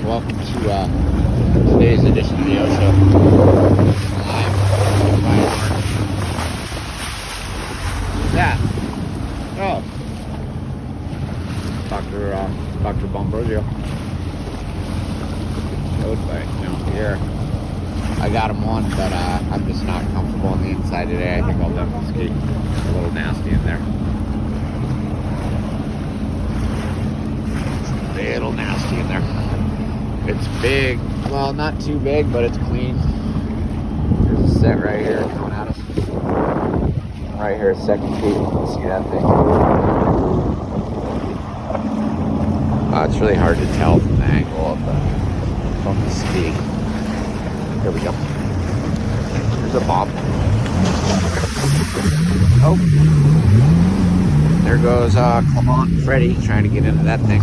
welcome to today's edition of the Osho Live. What's that? Oh, Dr. Bombrosio. Road bike down here. I got him on, but I'm just not comfortable on the inside today. I think I'll definitely ski. It's a little nasty in there. It's a little nasty in there. It's big. Well, not too big, but it's clean. There's a set right here coming at us. Right here, second feet. You can see that thing. It's really hard to tell from the angle of from the ski. Here we go. There's a bomb. Oh. There goes Clement and Freddie trying to get into that thing.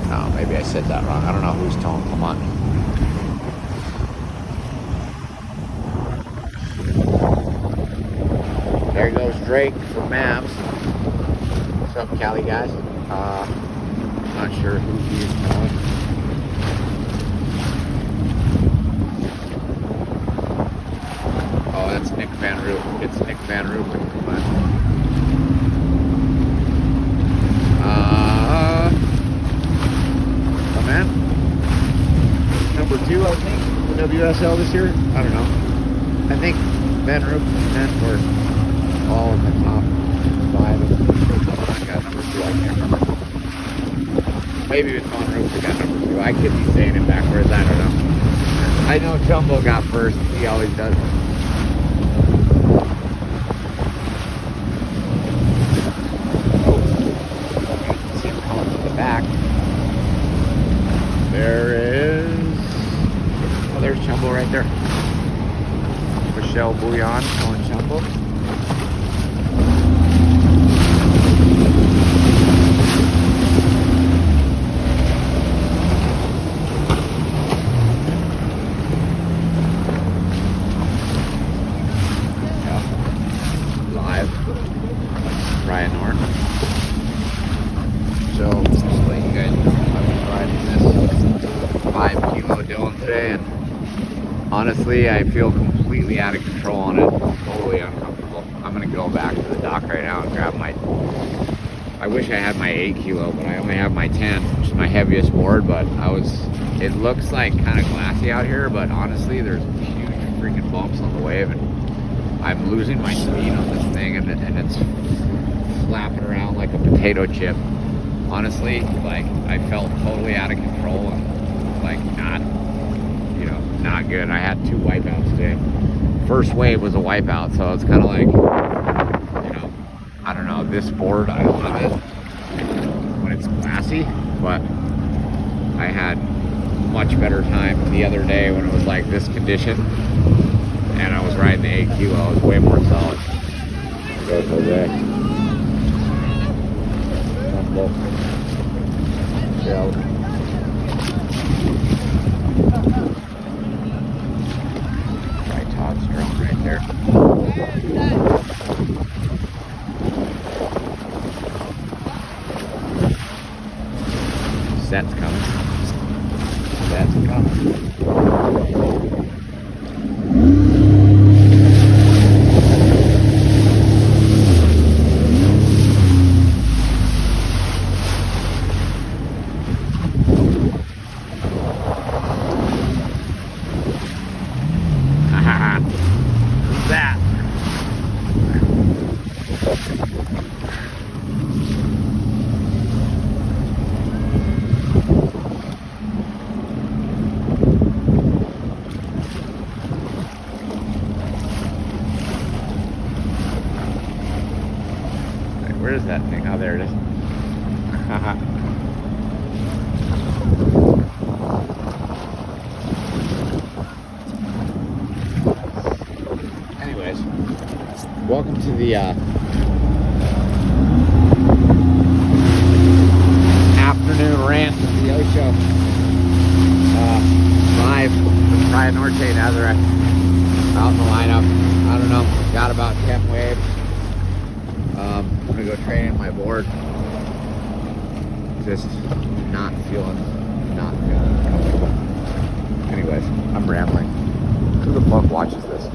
Oh, maybe I said that wrong. I don't know who's telling Clement. There goes Drake from Mavs. What's up, Cali guys? Not sure who he's telling. Oh, that's Nick Van Roof. It's Nick Van Roof and Clement. Clement? Number 2, I think, for WSL this year. I don't know. I think Van Roof and Clement were all in the top 5 of the I got number 2, I can't remember. Maybe it's Van Roof that got number 2. I could be saying it backwards, I don't know. I know Jumbo got first. He always does. There is, oh, there's Chumbo right there. Michelle Bouillon going Chumbo. Yeah. Live. Ryan Norton. So, just to let you guys know, I'm riding this 5 kilo Dylan today, and honestly, I feel completely out of control on it. Totally uncomfortable. I'm gonna go back to the dock right now and grab my. I wish I had my 8 kilo, but I only have my 10, which is my heaviest board. But it looks like kind of glassy out here, but honestly, there's huge freaking bumps on the wave, and I'm losing my speed on this thing, and it's flapping around like a potato chip. Honestly, like, I felt totally out of control and like not good. I had 2 wipeouts today. First wave was a wipeout, so it's kind of like, I don't know, this board, I love it when it's glassy, but I had much better time the other day when it was like this condition, and I was riding the 8 kilo. I was way more solid. Go Jose. Yeah. Right, Todd's drum right there. Set's coming. Set's coming. That. Where is that thing? Oh, there it is. Anyways, welcome to the afternoon rant of the Osho. Live from Playa Norte, Nazare. Out in the lineup. I don't know. Got about 10 waves. I'm gonna go train my board. just not feeling comfortable. Anyways, I'm rambling. Who the fuck watches this?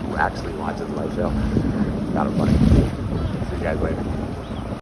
Who actually watches my show? Got it, buddy. See you guys later.